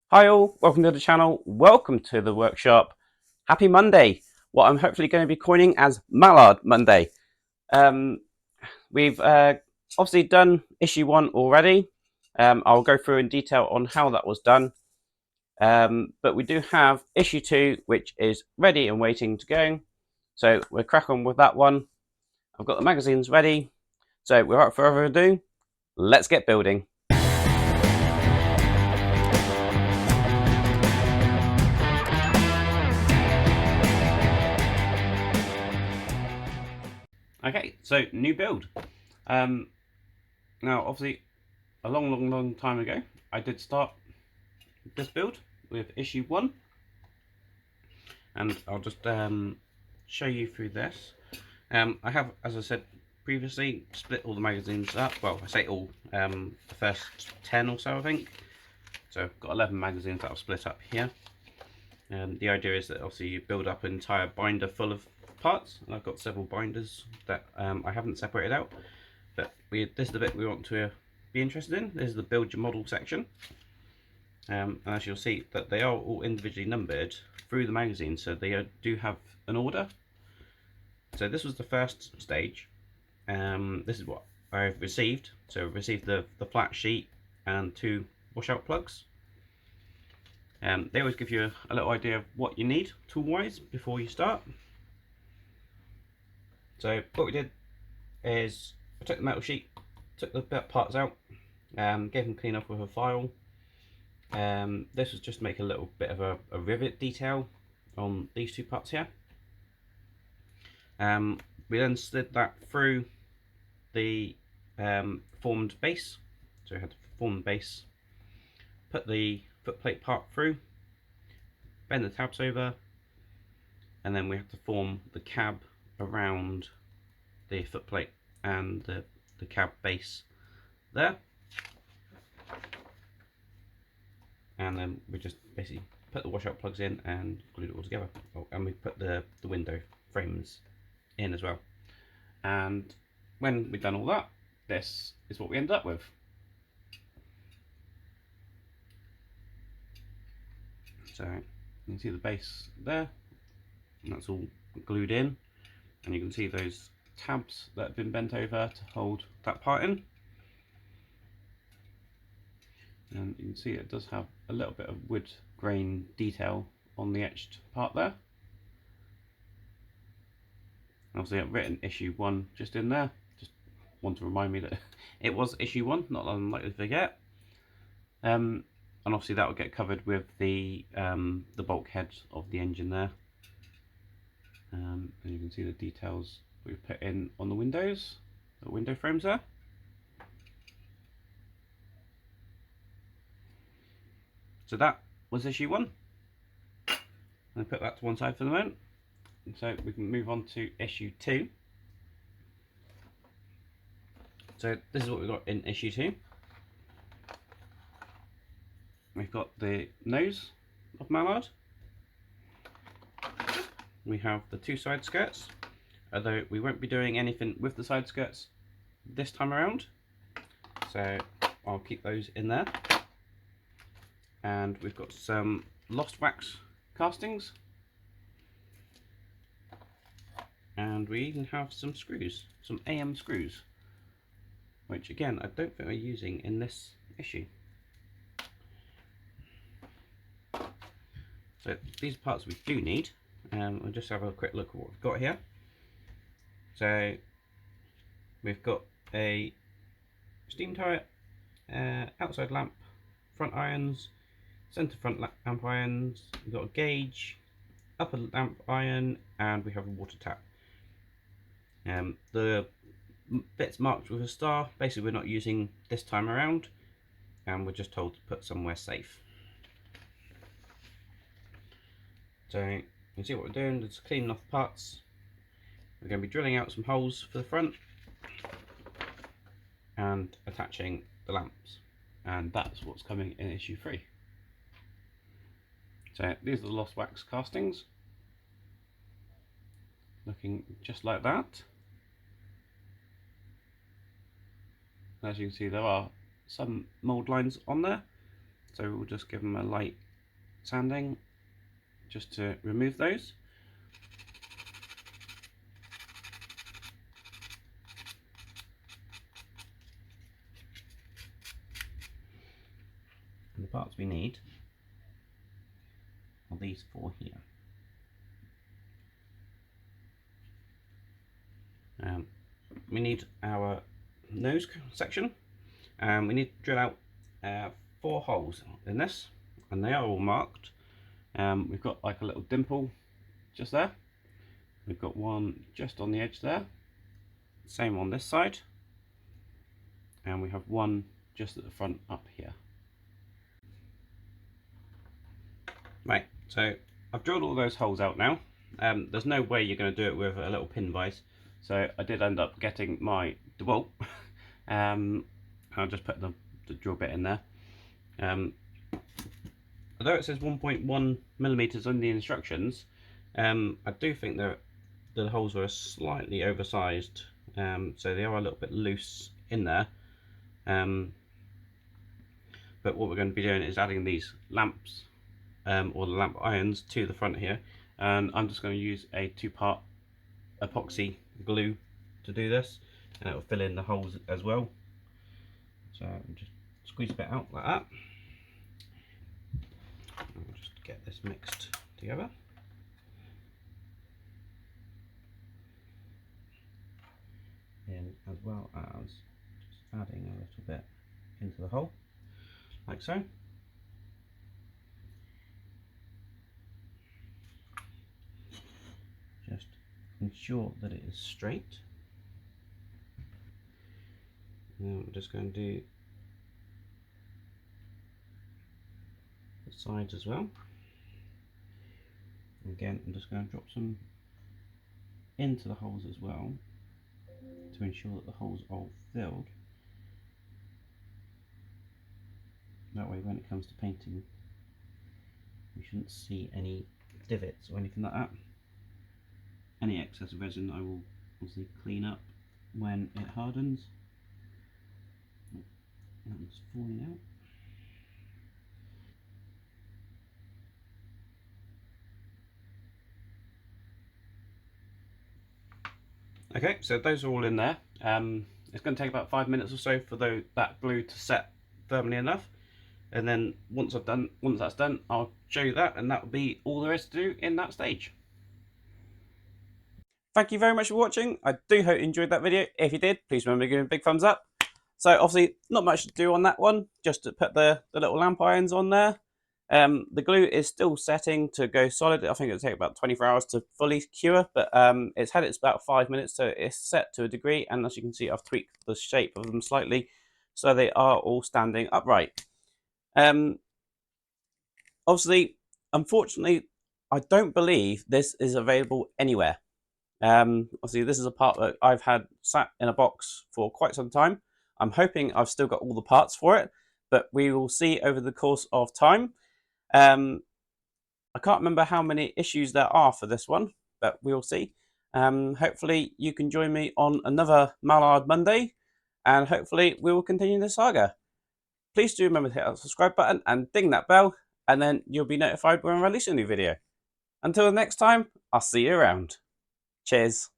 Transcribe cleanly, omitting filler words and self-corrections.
Hi all, welcome to the channel, welcome to the workshop. Happy Monday, what I'm hopefully going to be coining as Mallard Monday. We've obviously done issue 1 already. I'll go through in detail on how that was done. But we do have issue 2, which is ready and waiting to go. So we'll crack on with that one. I've got the magazines ready. So without further ado, let's get building. Okay, so new build. Now, obviously, a long time ago, I did start this build with issue 1, and I'll just show you through this. I have, as I said previously, split all the magazines up. Well, I say all, the first 10 or so, I think. So I've got 11 magazines that I've split up here. The idea is that obviously you build up an entire binder full of parts, and I've got several binders that I haven't separated out. But this is the bit we want to be interested in. This is the build your model section. And as you'll see, that they are all individually numbered through the magazine, so they do have an order. So this was the first stage. This is what I've received. So I've received the flat sheet and 2 washout plugs. They always give you a little idea of what you need tool-wise before you start. So what we did is I took the metal sheet, took the parts out, gave them clean off with a file. This was just to make a little bit of a rivet detail on these 2 parts here. We then slid that through the formed base. So we had to form the base, put the footplate part through, bend the tabs over, and then we have to form the cab around the footplate and the cab base there. And then we just basically put the washout plugs in and glued it all together. Oh, and we put the window frames in as well. And when we've done all that, this is what we ended up with. So you can see the base there, and that's all glued in, and you can see those tabs that have been bent over to hold that part in. And you can see it does have a little bit of wood grain detail on the etched part there. Obviously I've written issue 1 just in there, just want to remind me that it was issue 1, not that I'm likely to forget. And obviously that will get covered with the bulkhead of the engine there. And you can see the details we've put in on the windows, the window frames there. So that was issue 1. I'll put that to one side for the moment. So we can move on to issue 2. So this is what we've got in issue 2. We've got the nose of Mallard. We have the 2 side skirts, although we won't be doing anything with the side skirts this time around. So I'll keep those in there. And we've got some lost wax castings. And we even have some screws, some AM screws, which again I don't think we're using in this issue. So these parts we do need. We'll just have a quick look at what we've got here. So we've got a steam turret, outside lamp, front irons, centre front lamp irons, we've got a gauge, upper lamp iron, and we have a water tap. The bits marked with a star, basically we're not using this time around, and we're just told to put somewhere safe. So you can see what we're doing, just cleaning off the parts. We're going to be drilling out some holes for the front and attaching the lamps, and that's what's coming in issue 3. So these are the lost wax castings, looking just like that. As you can see, there are some mould lines on there, So we'll just give them a light sanding just to remove those. And the parts we need are these four here. We need our nose section, and we need to drill out 4 holes in this, and they are all marked. We've got like a little dimple just there. We've got one just on the edge there. Same on this side. And we have one just at the front up here. Right, so I've drilled all those holes out now. There's no way you're going to do it with a little pin vise, so I did end up getting my DeWalt. I'll just put the drill bit in there. Although it says 1.1 millimeters on the instructions, I do think that the holes were slightly oversized, so they are a little bit loose in there. But what we're going to be doing is adding these lamps, or the lamp irons, to the front here, and I'm just going to use a 2-part epoxy glue to do this, and it will fill in the holes as well. So just squeeze a bit out like that. I'll just get this mixed together. And as well as just adding a little bit into the hole, like so. Just ensure that it is straight. Now I'm just going to do the sides as well. Again, I'm just going to drop some into the holes as well to ensure that the holes are all filled. That way when it comes to painting, we shouldn't see any divots or anything like that. Any excess resin I will obviously clean up when it hardens. That one's falling out. Okay, so those are all in there. It's going to take about 5 minutes or so for that glue to set firmly enough, and then once that's done, I'll show you that, and that will be all there is to do in that stage. Thank you very much for watching. I do hope you enjoyed that video. If you did, please remember to give me a big thumbs up. So obviously not much to do on that one, just to put the little lamp irons on there. The glue is still setting to go solid. I think it'll take about 24 hours to fully cure, but it's had it's about 5 minutes, so it's set to a degree, and as you can see, I've tweaked the shape of them slightly so they are all standing upright. Obviously, unfortunately, I don't believe this is available anywhere. Obviously, this is a part that I've had sat in a box for quite some time. I'm hoping I've still got all the parts for it, but we will see over the course of time. I can't remember how many issues there are for this one, but we'll see. Hopefully you can join me on another Mallard Monday, and hopefully we will continue the saga. Please do remember to hit that subscribe button and ding that bell, and then you'll be notified when I release a new video. Until the next time, I'll see you around. Cheers.